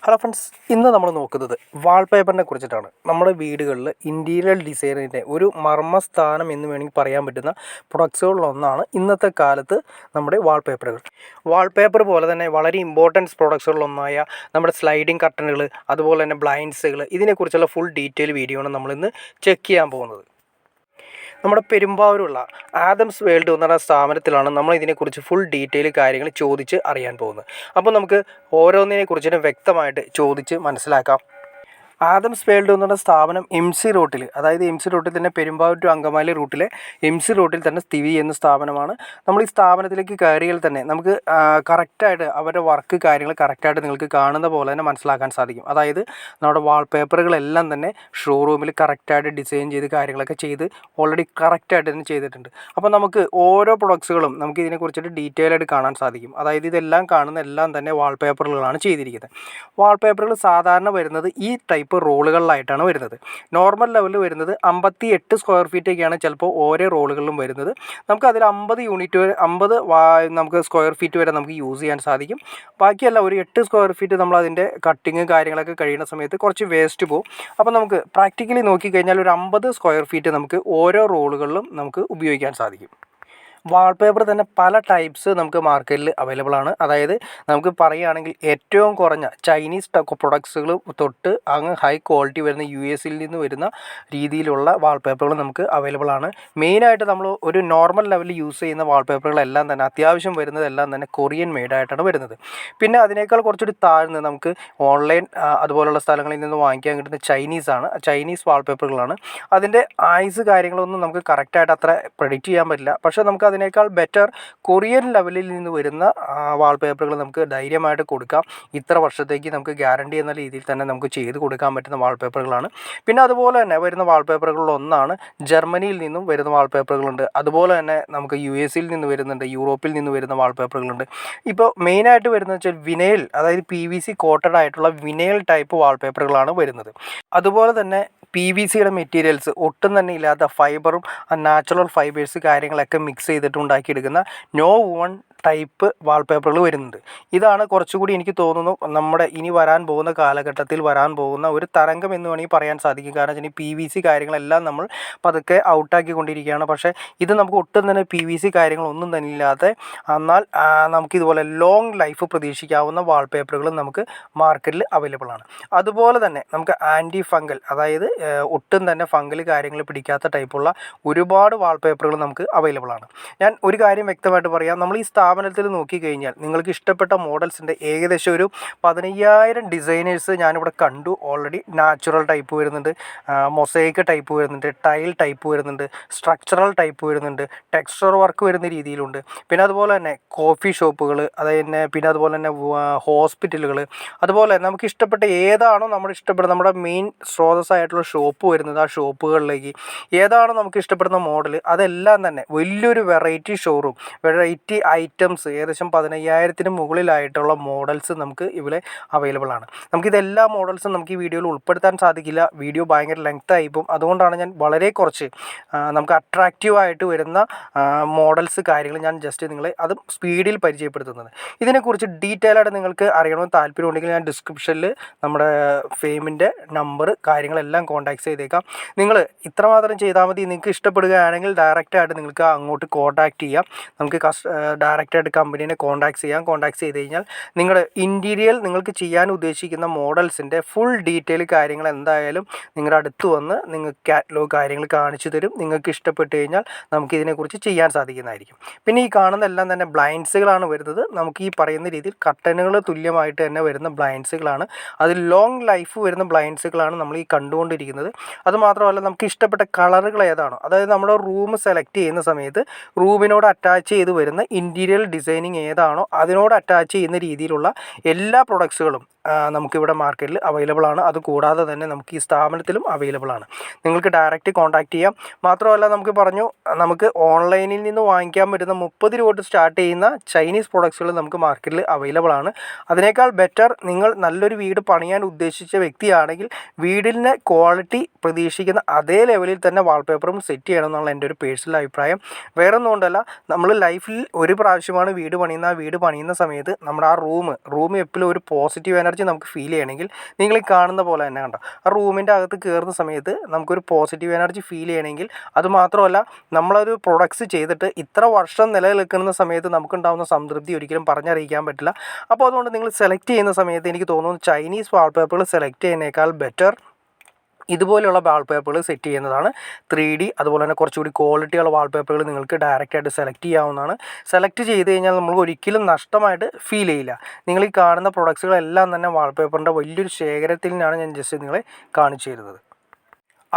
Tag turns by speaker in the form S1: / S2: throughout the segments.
S1: Hello friends, ഇന്ന് നമ്മൾ നോക്കുന്നത് വാൾപേപ്പറിനെ കുറിച്ചിട്ടാണ്. നമ്മുടെ വീടുകളിൽ ഇൻറ്റീരിയർ ഡിസൈനിൻ്റെ ഒരു മർമ്മസ്ഥാനം എന്ന് വേണമെങ്കിൽ പറയാൻ പറ്റുന്ന പ്രൊഡക്ട്സുകളിലൊന്നാണ് ഇന്നത്തെ കാലത്ത് നമ്മുടെ വാൾപേപ്പറുകൾ. വാൾപേപ്പർ പോലെ തന്നെ വളരെ ഇമ്പോർട്ടൻസ് പ്രൊഡക്ട്സുകളിലൊന്നായ നമ്മുടെ സ്ലൈഡിങ് കർട്ടനുകൾ, അതുപോലെ തന്നെ ബ്ലൈൻഡ്സുകൾ, ഇതിനെക്കുറിച്ചുള്ള ഫുൾ ഡീറ്റെയിൽ വീഡിയോ ആണ് നമ്മളിന്ന് ചെക്ക് ചെയ്യാൻ പോകുന്നത്. നമ്മുടെ പെരുമ്പാവൂരുള്ള ആദംസ് വേൾഡ് എന്ന് പറഞ്ഞ സ്ഥാപനത്തിലാണ് നമ്മൾ ഇതിനെക്കുറിച്ച് ഫുൾ ഡീറ്റെയിൽ കാര്യങ്ങൾ ചോദിച്ച് അറിയാൻ പോകുന്നത്. അപ്പോൾ നമുക്ക് ഓരോന്നിനെക്കുറിച്ചിട്ട് വ്യക്തമായിട്ട് ചോദിച്ച് മനസ്സിലാക്കാം. ആദംസ് വേൾഡ് എന്ന് പറഞ്ഞ സ്ഥാപനം MC റോട്ടിൽ, അതായത് MC റോട്ടിൽ തന്നെ പെരുമ്പാവൂർ ടു അങ്കമാലി റൂട്ടിലെ MC റോട്ടിൽ തന്നെ സ്ഥിതി ചെയ്യുന്ന സ്ഥാപനമാണ്. നമ്മൾ ഈ സ്ഥാപനത്തിലേക്ക് കയറിയാൽ തന്നെ നമുക്ക് കറക്റ്റായിട്ട് അവരുടെ വർക്ക് കാര്യങ്ങൾ കറക്റ്റായിട്ട് നിങ്ങൾക്ക് കാണുന്ന പോലെ തന്നെ മനസ്സിലാക്കാൻ സാധിക്കും. അതായത് നമ്മുടെ വാൾപേപ്പറുകളെല്ലാം തന്നെ ഷോറൂമിൽ കറക്റ്റായിട്ട് ഡിസൈൻ ചെയ്ത് കാര്യങ്ങളൊക്കെ ചെയ്ത് ഓൾറെഡി കറക്റ്റായിട്ട് തന്നെ ചെയ്തിട്ടുണ്ട്. അപ്പോൾ നമുക്ക് ഓരോ പ്രൊഡക്ട്സുകളും നമുക്ക് ഇതിനെക്കുറിച്ചിട്ട് ഡീറ്റെയിൽ ആയിട്ട് കാണാൻ സാധിക്കും. അതായത് ഇതെല്ലാം കാണുന്ന എല്ലാം തന്നെ വാൾപേപ്പറുകളാണ് ചെയ്തിരിക്കുന്നത്. വാൾപേപ്പറുകൾ സാധാരണ വരുന്നത് ഈ ടൈപ്പ് റോളുകളിലായിട്ടാണ് വരുന്നത്. നോർമൽ ലെവലിൽ വരുന്നത് 58 സ്ക്വയർ ഫീറ്റൊക്കെയാണ് ചിലപ്പോൾ ഓരോ റോളുകളിലും വരുന്നത്. നമുക്ക് അതിൽ 50 യൂണിറ്റ് വരെ 50 നമുക്ക് സ്ക്വയർ ഫീറ്റ് വരെ നമുക്ക് യൂസ് ചെയ്യാൻ സാധിക്കും. ബാക്കിയല്ല ഒരു 8 സ്ക്വയർ ഫീറ്റ് നമ്മൾ അതിൻ്റെ കട്ടിങ് കാര്യങ്ങളൊക്കെ കഴിയുന്ന സമയത്ത് കുറച്ച് വേസ്റ്റ് പോകും. അപ്പോൾ നമുക്ക് പ്രാക്ടിക്കലി നോക്കിക്കഴിഞ്ഞാൽ ഒരു 50 സ്ക്വയർ ഫീറ്റ് നമുക്ക് ഓരോ റോളുകളിലും നമുക്ക് ഉപയോഗിക്കാൻ സാധിക്കും. വാൾപേപ്പർ തന്നെ പല ടൈപ്സ് നമുക്ക് മാർക്കറ്റിൽ അവൈലബിൾ ആണ്. അതായത് നമുക്ക് പറയുകയാണെങ്കിൽ ഏറ്റവും കുറഞ്ഞ ചൈനീസ് പ്രൊഡക്ട്സുകൾ തൊട്ട് അങ്ങ് ഹൈ ക്വാളിറ്റി വരുന്ന US നിന്ന് വരുന്ന രീതിയിലുള്ള വാൾപേപ്പറുകൾ നമുക്ക് അവൈലബിൾ ആണ്. മെയിനായിട്ട് നമ്മൾ ഒരു നോർമൽ ലെവലിൽ യൂസ് ചെയ്യുന്ന വാൾപേപ്പറുകളെല്ലാം തന്നെ അത്യാവശ്യം വരുന്നതെല്ലാം തന്നെ കൊറിയൻ മെയ്ഡായിട്ടാണ് വരുന്നത്. പിന്നെ അതിനേക്കാൾ കുറച്ചുകൂടി താഴ്ന്ന് നമുക്ക് ഓൺലൈൻ അതുപോലുള്ള സ്ഥലങ്ങളിൽ നിന്ന് വാങ്ങിക്കാൻ കിട്ടുന്ന ചൈനീസ് വാൾപേപ്പറുകളാണ്. അതിൻ്റെ ആയുസ് കാര്യങ്ങളൊന്നും നമുക്ക് കറക്റ്റായിട്ട് അത്ര പ്രെഡിക്റ്റ് ചെയ്യാൻ പറ്റില്ല. പക്ഷേ നമുക്ക് അതിനേക്കാൾ ബെറ്റർ കൊറിയൻ ലെവലിൽ നിന്ന് വരുന്ന വാൾപേപ്പറുകൾ നമുക്ക് ധൈര്യമായിട്ട് കൊടുക്കാം. ഇത്ര വർഷത്തേക്ക് നമുക്ക് ഗ്യാരണ്ടി എന്ന രീതിയിൽ തന്നെ നമുക്ക് ചെയ്ത് കൊടുക്കാൻ പറ്റുന്ന വാൾപേപ്പറുകളാണ്. പിന്നെ അതുപോലെ തന്നെ വരുന്ന വാൾപേപ്പറുകളിലൊന്നാണ് ജർമ്മനിയിൽ നിന്നും വരുന്ന വാൾപേപ്പറുകളുണ്ട്. അതുപോലെ തന്നെ നമുക്ക് US നിന്ന് വരുന്നുണ്ട്, യൂറോപ്പിൽ നിന്ന് വരുന്ന വാൾപേപ്പറുകളുണ്ട്. ഇപ്പോൾ മെയിനായിട്ട് വരുന്നത് വെച്ചാൽ വിനൈൽ, അതായത് PVC കോട്ടഡ് ആയിട്ടുള്ള വിനൈൽ ടൈപ്പ് വാൾപേപ്പറുകളാണ് വരുന്നത്. അതുപോലെ തന്നെ PVCയുടെ മെറ്റീരിയൽസ് ഒട്ടും തന്നെ ഇല്ലാത്ത ഫൈബറും നാച്ചുറൽ ഫൈബേഴ്സ് കാര്യങ്ങളൊക്കെ മിക്സ് ചെയ്തിട്ട് ഉണ്ടാക്കിയെടുക്കുന്ന നോ വൺ ടൈപ്പ് വാൾപേപ്പറുകൾ വരുന്നുണ്ട്. ഇതാണ് കുറച്ചുകൂടി എനിക്ക് തോന്നുന്നു നമ്മുടെ ഇനി വരാൻ പോകുന്ന കാലഘട്ടത്തിൽ വരാൻ പോകുന്ന ഒരു തരംഗം എന്ന് വേണമെങ്കിൽ പറയാൻ സാധിക്കും. കാരണം വെച്ചാൽ PVC കാര്യങ്ങളെല്ലാം നമ്മൾ പതുക്കെ ഔട്ടാക്കിക്കൊണ്ടിരിക്കുകയാണ്. പക്ഷേ ഇത് നമുക്ക് ഒട്ടും തന്നെ PVC കാര്യങ്ങളൊന്നും തന്നെ ഇല്ലാതെ എന്നാൽ നമുക്കിതുപോലെ ലോങ് ലൈഫ് പ്രതീക്ഷിക്കാവുന്ന വാൾപേപ്പറുകൾ നമുക്ക് മാർക്കറ്റിൽ അവൈലബിൾ ആണ്. അതുപോലെ തന്നെ നമുക്ക് ആൻറ്റി ഫംഗൽ, അതായത് ഒട്ടും തന്നെ ഫംഗൽ കാര്യങ്ങൾ പിടിക്കാത്ത ടൈപ്പുള്ള ഒരുപാട് വാൾപേപ്പറുകൾ നമുക്ക് അവൈലബിൾ ആണ്. ഞാൻ ഒരു കാര്യം വ്യക്തമായിട്ട് പറയാം, നമ്മൾ ഈ സ്ഥാപനത്തിൽ നോക്കിക്കഴിഞ്ഞാൽ നിങ്ങൾക്ക് ഇഷ്ടപ്പെട്ട മോഡൽസിൻ്റെ ഏകദേശം ഒരു 15,000 ഡിസൈനേഴ്സ് ഞാനിവിടെ കണ്ടു. ഓൾറെഡി നാച്ചുറൽ ടൈപ്പ് വരുന്നുണ്ട്, മൊസൈക്ക് ടൈപ്പ് വരുന്നുണ്ട്, ടൈൽ ടൈപ്പ് വരുന്നുണ്ട്, സ്ട്രക്ചറൽ ടൈപ്പ് വരുന്നുണ്ട്, ടെക്സ്ചർ വർക്ക് വരുന്ന രീതിയിലുണ്ട്. പിന്നെ അതുപോലെ തന്നെ കോഫി ഷോപ്പുകൾ, പിന്നെ അതുപോലെ തന്നെ ഹോസ്പിറ്റലുകൾ, അതുപോലെ നമുക്ക് ഇഷ്ടപ്പെട്ട ഏതാണോ നമ്മുടെ മെയിൻ സ്രോതസ്സായിട്ടുള്ള ഷോപ്പ് വരുന്നത്, ആ ഷോപ്പുകളിലേക്ക് ഏതാണോ നമുക്ക് ഇഷ്ടപ്പെടുന്ന മോഡൽ അതെല്ലാം തന്നെ വലിയൊരു വെറൈറ്റി ഷോറൂം, വെറൈറ്റി ഐറ്റംസ് ഏകദേശം 15,000 മുകളിലായിട്ടുള്ള മോഡൽസ് നമുക്ക് ഇവിടെ അവൈലബിൾ ആണ്. നമുക്കിതെല്ലാ മോഡൽസും നമുക്ക് ഈ വീഡിയോയിൽ ഉൾപ്പെടുത്താൻ സാധിക്കില്ല, വീഡിയോ ഭയങ്കര ലെങ്ത് ആയിപ്പോൾ. അതുകൊണ്ടാണ് ഞാൻ വളരെ കുറച്ച് നമുക്ക് അട്രാക്റ്റീവായിട്ട് വരുന്ന മോഡൽസ് കാര്യങ്ങൾ ഞാൻ ജസ്റ്റ് നിങ്ങളെ അത് സ്പീഡിൽ പരിചയപ്പെടുത്തുന്നത്. ഇതിനെക്കുറിച്ച് ഡീറ്റെയിൽ ആയിട്ട് നിങ്ങൾക്ക് അറിയണമെന്ന് താല്പര്യമുണ്ടെങ്കിൽ ഞാൻ ഡിസ്ക്രിപ്ഷനിൽ നമ്മുടെ ഫെയിമിൻ്റെ നമ്പർ കാര്യങ്ങളെല്ലാം കോൺടാക്ട് ചെയ്തേക്കാം. നിങ്ങൾ ഇത്രമാത്രം ചെയ്താൽ മതി. നിങ്ങൾക്ക് ഇഷ്ടപ്പെടുകയാണെങ്കിൽ ഡയറക്റ്റായിട്ട് നിങ്ങൾക്ക് അങ്ങോട്ട് കോൺടാക്ട് ചെയ്യാം. നമുക്ക് ഡയറക്റ്റായിട്ട് കമ്പനീനെ കോൺടാക്ട് ചെയ്ത് കഴിഞ്ഞാൽ നിങ്ങളുടെ ഇൻറ്റീരിയൽ നിങ്ങൾക്ക് ചെയ്യാൻ ഉദ്ദേശിക്കുന്ന മോഡൽസിൻ്റെ ഫുൾ ഡീറ്റെയിൽ കാര്യങ്ങൾ എന്തായാലും നിങ്ങളുടെ അടുത്ത് വന്ന് നിങ്ങൾക്ക് കാറ്റലോഗ് കാര്യങ്ങൾ കാണിച്ചു തരും. നിങ്ങൾക്ക് ഇഷ്ടപ്പെട്ട് കഴിഞ്ഞാൽ നമുക്കിതിനെക്കുറിച്ച് ചെയ്യാൻ സാധിക്കുന്നതായിരിക്കും. പിന്നെ ഈ കാണുന്നതെല്ലാം തന്നെ ബ്ലൈൻഡ്സുകളാണ് വരുന്നത്. നമുക്ക് ഈ പറയുന്ന രീതിയിൽ കർട്ടനുകൾ തുല്യമായിട്ട് തന്നെ വരുന്ന ബ്ലൈൻഡ്സുകളാണ്. അതിൽ ലോങ് ലൈഫ് വരുന്ന ബ്ലൈൻഡ്സുകളാണ് നമ്മൾ ഈ കണ്ടുകൊണ്ടിരിക്കുന്നത്. അതുമാത്രമല്ല നമുക്ക് ഇഷ്ടപ്പെട്ട കളറുകൾ ഏതാണോ, അതായത് നമ്മുടെ റൂം സെലക്ട് ചെയ്യുന്ന സമയത്ത് റൂമിനോട് അറ്റാച്ച് ചെയ്ത് വരുന്ന ഇൻറ്റീരിയർ ഡിസൈനിങ് ഏതാണോ അതിനോട് അറ്റാച്ച് ചെയ്യുന്ന രീതിയിലുള്ള എല്ലാ പ്രൊഡക്ട്സുകളും നമുക്കിവിടെ മാർക്കറ്റിൽ അവൈലബിൾ ആണ്. അതുകൂടാതെ തന്നെ നമുക്ക് ഈ സ്ഥാപനത്തിലും അവൈലബിൾ ആണ്. നിങ്ങൾക്ക് ഡയറക്റ്റ് കോൺടാക്ട് ചെയ്യാം. മാത്രമല്ല നമുക്ക് ഓൺലൈനിൽ നിന്ന് വാങ്ങിക്കാൻ പറ്റുന്ന 30 രൂപ തൊട്ട് സ്റ്റാർട്ട് ചെയ്യുന്ന ചൈനീസ് പ്രൊഡക്ട്സുകൾ നമുക്ക് മാർക്കറ്റിൽ അവൈലബിൾ ആണ്. അതിനേക്കാൾ ബെറ്റർ നിങ്ങൾ നല്ലൊരു വീട് പണിയാൻ ഉദ്ദേശിച്ച വ്യക്തിയാണെങ്കിൽ വീടിൻ്റെ ക്വാളിറ്റി പ്രതീക്ഷിക്കുന്ന അതേ ലെവലിൽ തന്നെ വാൾപേപ്പറും സെറ്റ് ചെയ്യണം എന്നുള്ള എൻ്റെ ഒരു പേഴ്സണൽ അഭിപ്രായം. വേറെ ഒന്നും കൊണ്ടല്ല, നമ്മൾ ലൈഫിൽ ഒരു പ്രാവശ്യം ആവശ്യമാണ് വീട് പണിയുന്ന. ആ വീട് പണിയുന്ന സമയത്ത് നമ്മുടെ ആ റൂം എപ്പോഴും ഒരു പോസിറ്റീവ് എനർജി നമുക്ക് ഫീൽ ചെയ്യണമെങ്കിൽ നിങ്ങൾ ഈ കാണുന്ന പോലെ തന്നെ കണ്ടോ, ആ റൂമിൻ്റെ അകത്ത് കയറുന്ന സമയത്ത് നമുക്കൊരു പോസിറ്റീവ് എനർജി ഫീൽ ചെയ്യണമെങ്കിൽ, അതുമാത്രമല്ല നമ്മളൊരു പ്രൊഡക്ട്സ് ചെയ്തിട്ട് ഇത്ര വർഷം നിലനിൽക്കുന്ന സമയത്ത് നമുക്കുണ്ടാകുന്ന സംതൃപ്തി ഒരിക്കലും പറഞ്ഞറിയിക്കാൻ പറ്റില്ല. അപ്പോൾ അതുകൊണ്ട് നിങ്ങൾ സെലക്ട് ചെയ്യുന്ന സമയത്ത് എനിക്ക് തോന്നുന്നു ചൈനീസ് വാൾപേപ്പറുകൾ സെലക്ട് ചെയ്യുന്നതിനേക്കാൾ ബെറ്റർ ഇതുപോലെയുള്ള വാൾപേപ്പറുകൾ സെറ്റ് ചെയ്യുന്നതാണ്. 3D അതുപോലെ തന്നെ കുറച്ചുകൂടി ക്വാളിറ്റിയുള്ള വാൾപേപ്പറുകൾ നിങ്ങൾക്ക് ഡയറക്റ്റായിട്ട് സെലക്ട് ചെയ്യാവുന്നതാണ്. സെലക്ട് ചെയ്ത് കഴിഞ്ഞാൽ നമ്മൾ ഒരിക്കലും നഷ്ടമായിട്ട് ഫീൽ ചെയ്യില്ല. നിങ്ങൾ ഈ കാണുന്ന പ്രൊഡക്ട്സുകളെല്ലാം തന്നെ വാൾപേപ്പറിൻ്റെ വലിയൊരു ശേഖരത്തിൽ നിന്നാണ് ഞാൻ ജസ്റ്റ് നിങ്ങളെ കാണിച്ചു തരുന്നത്.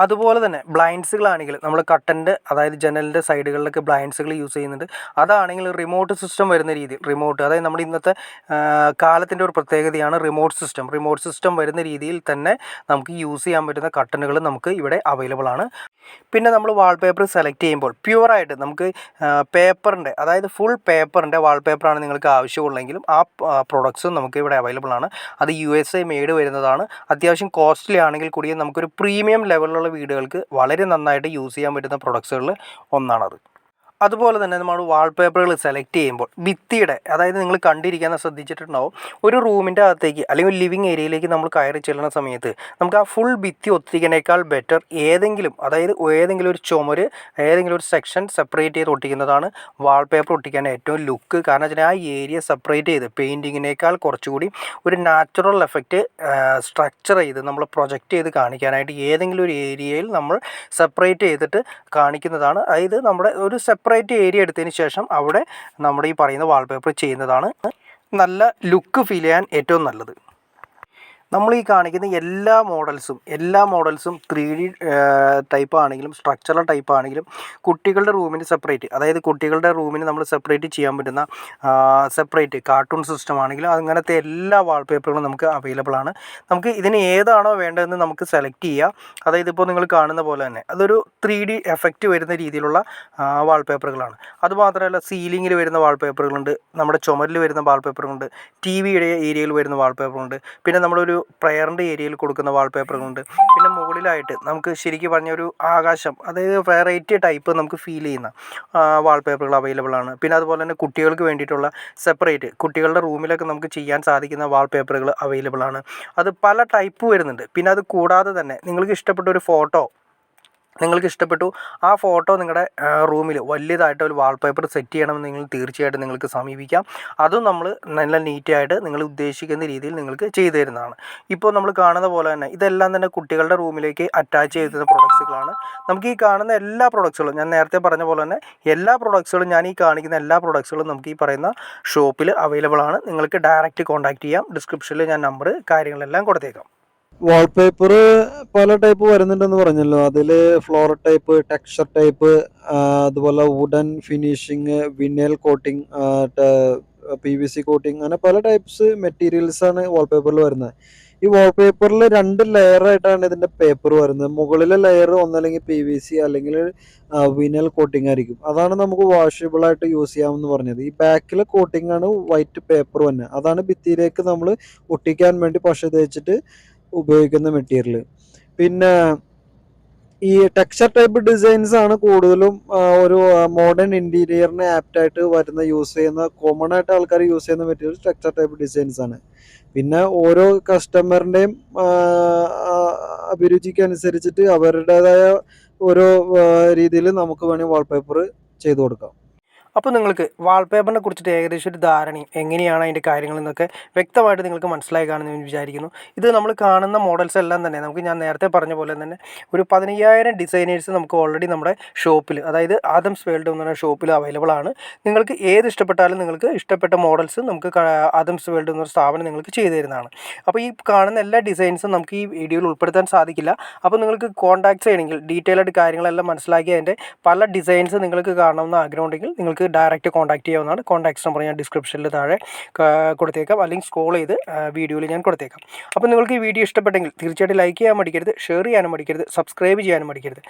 S1: അതുപോലെ തന്നെ ബ്ലൈൻഡ്സുകളാണെങ്കിൽ നമ്മൾ കട്ടൻ്റെ, അതായത് ജനലിൻ്റെ സൈഡുകളിലൊക്കെ ബ്ലൈൻഡ്സുകൾ യൂസ് ചെയ്യുന്നുണ്ട്. അതാണെങ്കിൽ റിമോട്ട് സിസ്റ്റം വരുന്ന രീതിയിൽ, അതായത് നമ്മുടെ ഇന്നത്തെ കാലത്തിൻ്റെ ഒരു പ്രത്യേകതയാണ് റിമോട്ട് സിസ്റ്റം വരുന്ന രീതിയിൽ തന്നെ നമുക്ക് യൂസ് ചെയ്യാൻ പറ്റുന്ന കട്ടനുകൾ നമുക്ക് ഇവിടെ അവൈലബിൾ ആണ്. പിന്നെ നമ്മൾ വാൾപേപ്പർ സെലക്ട് ചെയ്യുമ്പോൾ പ്യുവറായിട്ട് നമുക്ക് പേപ്പറിൻ്റെ, അതായത് ഫുൾ പേപ്പറിൻ്റെ വാൾപേപ്പറാണ് നിങ്ങൾക്ക് ആവശ്യമുള്ളെങ്കിലും ആ പ്രൊഡക്ട്സും നമുക്ക് ഇവിടെ അവൈലബിൾ ആണ്. അത് USA മെയ്ഡ് വരുന്നതാണ്. അത്യാവശ്യം കോസ്റ്റ്ലി ആണെങ്കിൽ കൂടിയും നമുക്കൊരു പ്രീമിയം ലെവലിലുള്ള വീടുകൾക്ക് വളരെ നന്നായിട്ട് യൂസ് ചെയ്യാൻ പറ്റുന്ന പ്രൊഡക്ട്സുകളിൽ ഒന്നാണത്. അതുപോലെ തന്നെ നമ്മൾ വാൾപേപ്പറുകൾ സെലക്ട് ചെയ്യുമ്പോൾ ഭിത്തിയുടെ, അതായത് നിങ്ങൾ കണ്ടിരിക്കാൻ ശ്രദ്ധിച്ചിട്ടുണ്ടാവും, ഒരു റൂമിൻ്റെ അകത്തേക്ക് അല്ലെങ്കിൽ ലിവിങ് ഏരിയയിലേക്ക് നമ്മൾ കയറി ചെല്ലുന്ന സമയത്ത് നമുക്ക് ആ ഫുൾ ഭിത്തി ഒട്ടിക്കുന്നതിനേക്കാൾ ബെറ്റർ ഏതെങ്കിലും ഒരു ചുമര്, ഏതെങ്കിലും ഒരു സെക്ഷൻ സെപ്പറേറ്റ് ചെയ്ത് ഒട്ടിക്കുന്നതാണ് വാൾപേപ്പർ ഒട്ടിക്കാൻ ഏറ്റവും ലുക്ക്. കാരണം വെച്ചാൽ ആ ഏരിയ സെപ്പറേറ്റ് ചെയ്ത് പെയിൻറ്റിങ്ങിനേക്കാൾ കുറച്ചുകൂടി ഒരു നാച്ചുറൽ എഫക്റ്റ് സ്ട്രക്ചർ ചെയ്ത് നമ്മൾ പ്രൊജക്റ്റ് ചെയ്ത് കാണിക്കാനായിട്ട് ഏതെങ്കിലും ഒരു ഏരിയയിൽ നമ്മൾ സെപ്പറേറ്റ് ചെയ്തിട്ട് കാണിക്കുന്നതാണ്. അതായത് നമ്മുടെ ഒരു സെപ്പറേറ്റ് ഏരിയ എടുത്തതിന് ശേഷം അവിടെ നമ്മുടെ ഈ പറയുന്ന വാൾപേപ്പർ ചെയ്യുന്നതാണ് നല്ല ലുക്ക് ഫീൽ ചെയ്യാൻ ഏറ്റവും നല്ലത്. നമ്മൾ ഈ കാണിക്കുന്ന എല്ലാ മോഡൽസും 3D ടൈപ്പ് ആണെങ്കിലും സ്ട്രക്ചറൽ ടൈപ്പ് ആണെങ്കിലും കുട്ടികളുടെ റൂമിന് സെപ്പറേറ്റ്, അതായത് കുട്ടികളുടെ റൂമിന് നമ്മൾ സെപ്പറേറ്റ് ചെയ്യാൻ പറ്റുന്ന സെപ്പറേറ്റ് കാർട്ടൂൺ സിസ്റ്റം ആണെങ്കിലും അങ്ങനത്തെ എല്ലാ വാൾപേപ്പറുകളും നമുക്ക് അവൈലബിൾ ആണ്. നമുക്ക് ഇതിന് ഏതാണോ വേണ്ടതെന്ന് നമുക്ക് സെലക്ട് ചെയ്യാം. അതായത് ഇപ്പോൾ നിങ്ങൾ കാണുന്ന പോലെ തന്നെ അതൊരു 3D എഫക്റ്റ് വരുന്ന രീതിയിലുള്ള വാൾപേപ്പറുകളാണ്. അതുമാത്രമല്ല സീലിങ്ങിൽ വരുന്ന വാൾപേപ്പറുകളുണ്ട്, നമ്മുടെ ചുമരിൽ വരുന്ന വാൾപേപ്പറുകളുണ്ട്, TVയുടെ ഏരിയയിൽ വരുന്ന വാൾപേപ്പറുണ്ട്, പിന്നെ നമ്മളൊരു പ്രയറിൻ്റെ ഏരിയയിൽ കൊടുക്കുന്ന വാൾപേപ്പറുകളുണ്ട്. പിന്നെ മുകളിലായിട്ട് നമുക്ക് ശരിക്കും പറഞ്ഞ ഒരു ആകാശം, അതായത് വെറൈറ്റി ടൈപ്പ് നമുക്ക് ഫീൽ ചെയ്യുന്ന വാൾപേപ്പറുകൾ അവൈലബിൾ ആണ്. പിന്നെ അതുപോലെ തന്നെ കുട്ടികൾക്ക് വേണ്ടിയിട്ടുള്ള സെപ്പറേറ്റ് കുട്ടികളുടെ റൂമിലൊക്കെ നമുക്ക് ചെയ്യാൻ സാധിക്കുന്ന വാൾപേപ്പറുകൾ അവൈലബിൾ ആണ്. അത് പല ടൈപ്പ് വരുന്നുണ്ട്. പിന്നെ അത് കൂടാതെ തന്നെ നിങ്ങൾക്ക് ഇഷ്ടപ്പെട്ട ഒരു ഫോട്ടോ ആ ഫോട്ടോ നിങ്ങളുടെ റൂമിൽ വലിയതായിട്ട് ഒരു വാൾപേപ്പർ സെറ്റ് ചെയ്യണമെന്ന് നിങ്ങൾ തീർച്ചയായിട്ടും നിങ്ങൾക്ക് സമീപിക്കാം. അതും നമ്മൾ നല്ല നീറ്റായിട്ട് നിങ്ങൾ ഉദ്ദേശിക്കുന്ന രീതിയിൽ നിങ്ങൾക്ക് ചെയ്തു തരുന്നതാണ്. ഇപ്പോൾ നമ്മൾ കാണുന്ന പോലെ തന്നെ ഇതെല്ലാം തന്നെ കുട്ടികളുടെ റൂമിലേക്ക് അറ്റാച്ച് ചെയ്തിരുന്ന പ്രൊഡക്ട്സുകളാണ്. നമുക്ക് ഈ കാണുന്ന എല്ലാ പ്രൊഡക്ട്സുകളും, ഞാൻ നേരത്തെ പറഞ്ഞ പോലെ തന്നെ ഞാൻ ഈ കാണിക്കുന്ന എല്ലാ പ്രൊഡക്ട്സുകളും നമുക്ക് ഈ പറയുന്ന ഷോപ്പിൽ അവൈലബിൾ ആണ്. നിങ്ങൾക്ക് ഡയറക്റ്റ് കോൺടാക്റ്റ് ചെയ്യാം. ഡിസ്ക്രിപ്ഷനിൽ ഞാൻ നമ്പർ കാര്യങ്ങളെല്ലാം കൊടുത്തേക്കാം.
S2: വാൾപേപ്പർ പല ടൈപ്പ് വരുന്നുണ്ടെന്ന് പറഞ്ഞല്ലോ. അതിൽ ഫ്ലോർ ടൈപ്പ്, ടെക്സ്ചർ ടൈപ്പ്, അതുപോലെ wooden finishing, vinyl coating, PVC coating, അങ്ങനെ പല ടൈപ്സ് മെറ്റീരിയൽസ് ആണ് വാൾപേപ്പറിൽ വരുന്നത്. ഈ വാൾപേപ്പറിൽ 2 ലെയർ ആയിട്ടാണ് ഇതിന്റെ പേപ്പർ വരുന്നത്. മുകളിലെ ലെയർ ഒന്നല്ലെങ്കിൽ PVC അല്ലെങ്കിൽ വിനൈൽ കോട്ടിങ് ആയിരിക്കും. അതാണ് നമുക്ക് വാഷബിൾ ആയിട്ട് യൂസ് ചെയ്യാമെന്ന് പറഞ്ഞത്. ഈ ബാക്കിലെ കോട്ടിംഗ് ആണ് വൈറ്റ് പേപ്പർ തന്നെ. അതാണ് ഭിത്തിയിലേക്ക് നമ്മൾ ഒട്ടിക്കാൻ വേണ്ടി പശ തേച്ചിട്ട് ഉപയോഗിക്കുന്ന മെറ്റീരിയൽ. പിന്നെ ഈ ടെക്സ്ചർ ടൈപ്പ് ഡിസൈൻസ് ആണ് കൂടുതലും ഒരു മോഡേൺ ഇന്റീരിയറിന് ആപ്റ്റായിട്ട് യൂസ് ചെയ്യുന്ന, കോമൺ ആയിട്ട് ആൾക്കാർ യൂസ് ചെയ്യുന്ന മെറ്റീരിയൽ ടെക്സ്ചർ ടൈപ്പ് ഡിസൈൻസ് ആണ്. പിന്നെ ഓരോ കസ്റ്റമറിൻ്റെയും അഭിരുചിക്ക് അനുസരിച്ചിട്ട് അവരുടേതായ ഓരോ രീതിയിൽ നമുക്ക് വേണമെങ്കിൽ വാൾപേപ്പർ ചെയ്തു കൊടുക്കാം.
S1: അപ്പോൾ നിങ്ങൾക്ക് വാൾപേപ്പറിനെ കുറിച്ചിട്ട് ഏകദേശം ഒരു ധാരണയും എങ്ങനെയാണ് അതിൻ്റെ കാര്യങ്ങളെന്നൊക്കെ വ്യക്തമായിട്ട് നിങ്ങൾക്ക് മനസ്സിലായി കാണുമെന്ന് ഞാൻ വിചാരിക്കുന്നു. ഇത് നമ്മൾ കാണുന്ന മോഡൽസ് എല്ലാം തന്നെ ഞാൻ നേരത്തെ പറഞ്ഞ പോലെ തന്നെ ഒരു 15,000 ഡിസൈനേഴ്സ് നമുക്ക് ഓൾറെഡി നമ്മുടെ ഷോപ്പിൽ, അതായത് ആദംസ് വേൾഡ് എന്ന് പറഞ്ഞ ഷോപ്പിൽ അവൈലബിൾ ആണ്. നിങ്ങൾക്ക് ഏത് ഇഷ്ടപ്പെട്ടാലും നിങ്ങൾക്ക് ഇഷ്ടപ്പെട്ട മോഡൽസ് നമുക്ക് ആദംസ് വേൾഡ് എന്നൊരു സ്ഥാപനം നിങ്ങൾക്ക് ചെയ്തു തരുന്നതാണ്. അപ്പോൾ ഈ കാണുന്ന എല്ലാ ഡിസൈൻസും നമുക്ക് ഈ വീഡിയോയിൽ ഉൾപ്പെടുത്താൻ സാധിക്കില്ല. അപ്പോൾ നിങ്ങൾക്ക് കോൺടാക്ട് ചെയ്യണമെങ്കിൽ ഡീറ്റെയിൽ ആയിട്ട് കാര്യങ്ങളെല്ലാം മനസ്സിലാക്കി അതിൻ്റെ പല ഡിസൈൻസ് നിങ്ങൾക്ക് കാണണമെന്ന് ആഗ്രഹമുണ്ടെങ്കിൽ നിങ്ങൾക്ക് ഡയറക്റ്റ് കോൺടാക്ട് ചെയ്യാവുന്നതാണ്. കോൺടാക്ട്സ് നമ്പർ ഞാൻ ഡിസ്ക്രിപ്ഷനിൽ താഴെ കൊടുത്തേക്കാം, അല്ലെങ്കിൽ സ്ക്രോൾ ചെയ്ത് വീഡിയോയിൽ ഞാൻ കൊടുത്തേക്കാം. അപ്പോൾ നിങ്ങൾക്ക് ഈ വീഡിയോ ഇഷ്ടപ്പെട്ടെങ്കിൽ തീർച്ചയായിട്ടും ലൈക്ക് ചെയ്യാൻ മടിക്കരുത്, ഷെയർ ചെയ്യാനും മടിക്കരുത്, സബ്സ്ക്രൈബ് ചെയ്യാനും മടിക്കരുത്.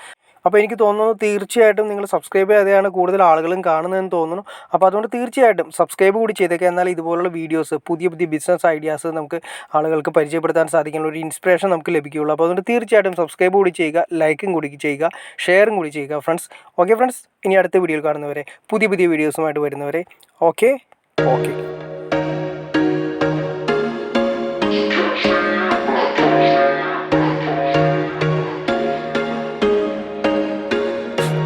S1: അപ്പോൾ എനിക്ക് തോന്നുന്നു തീർച്ചയായിട്ടും നിങ്ങൾ സബ്സ്ക്രൈബ് ചെയ്യാതെയാണ് കൂടുതൽ ആളുകളും കാണുന്നതെന്ന് തോന്നുന്നു. അപ്പോൾ അതുകൊണ്ട് തീർച്ചയായിട്ടും സബ്സ്ക്രൈബ് കൂടി ചെയ്തേക്കുക. എന്നാൽ ഇതുപോലുള്ള വീഡിയോസ്, പുതിയ പുതിയ ബിസിനസ് ഐഡിയാസ് നമുക്ക് ആളുകൾക്ക് പരിചയപ്പെടുത്താൻ സാധിക്കുന്ന ഒരു ഇൻസ്പിറേഷൻ നമുക്ക് ലഭിക്കുകയുള്ളൂ. അപ്പോൾ അതുകൊണ്ട് തീർച്ചയായിട്ടും സബ്സ്ക്രൈബ് കൂടി ചെയ്യുക, ലൈക്കും കൂടി ചെയ്യുക, ഷെയറും കൂടി ചെയ്യുക ഫ്രണ്ട്സ്. ഓക്കെ ഫ്രണ്ട്സ്, ഇനി അടുത്ത വീഡിയോയിൽ കാണുന്നവരെ, പുതിയ പുതിയ വീഡിയോസുമായിട്ട് വരുന്നവരെ, okay.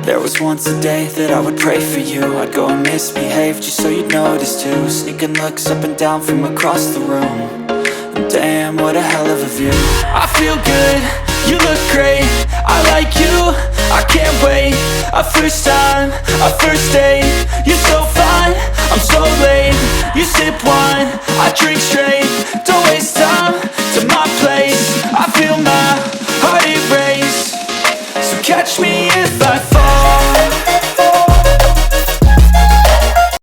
S3: There was once a day that I would pray for you. I'd go and misbehave just so you'd notice too. Sneaking looks up and down from across the room. And damn, what a hell of a view. I feel good, you look great, I like you, I can't wait. A first time, a first date. You're so fine, I'm so late. You sip wine, I drink straight.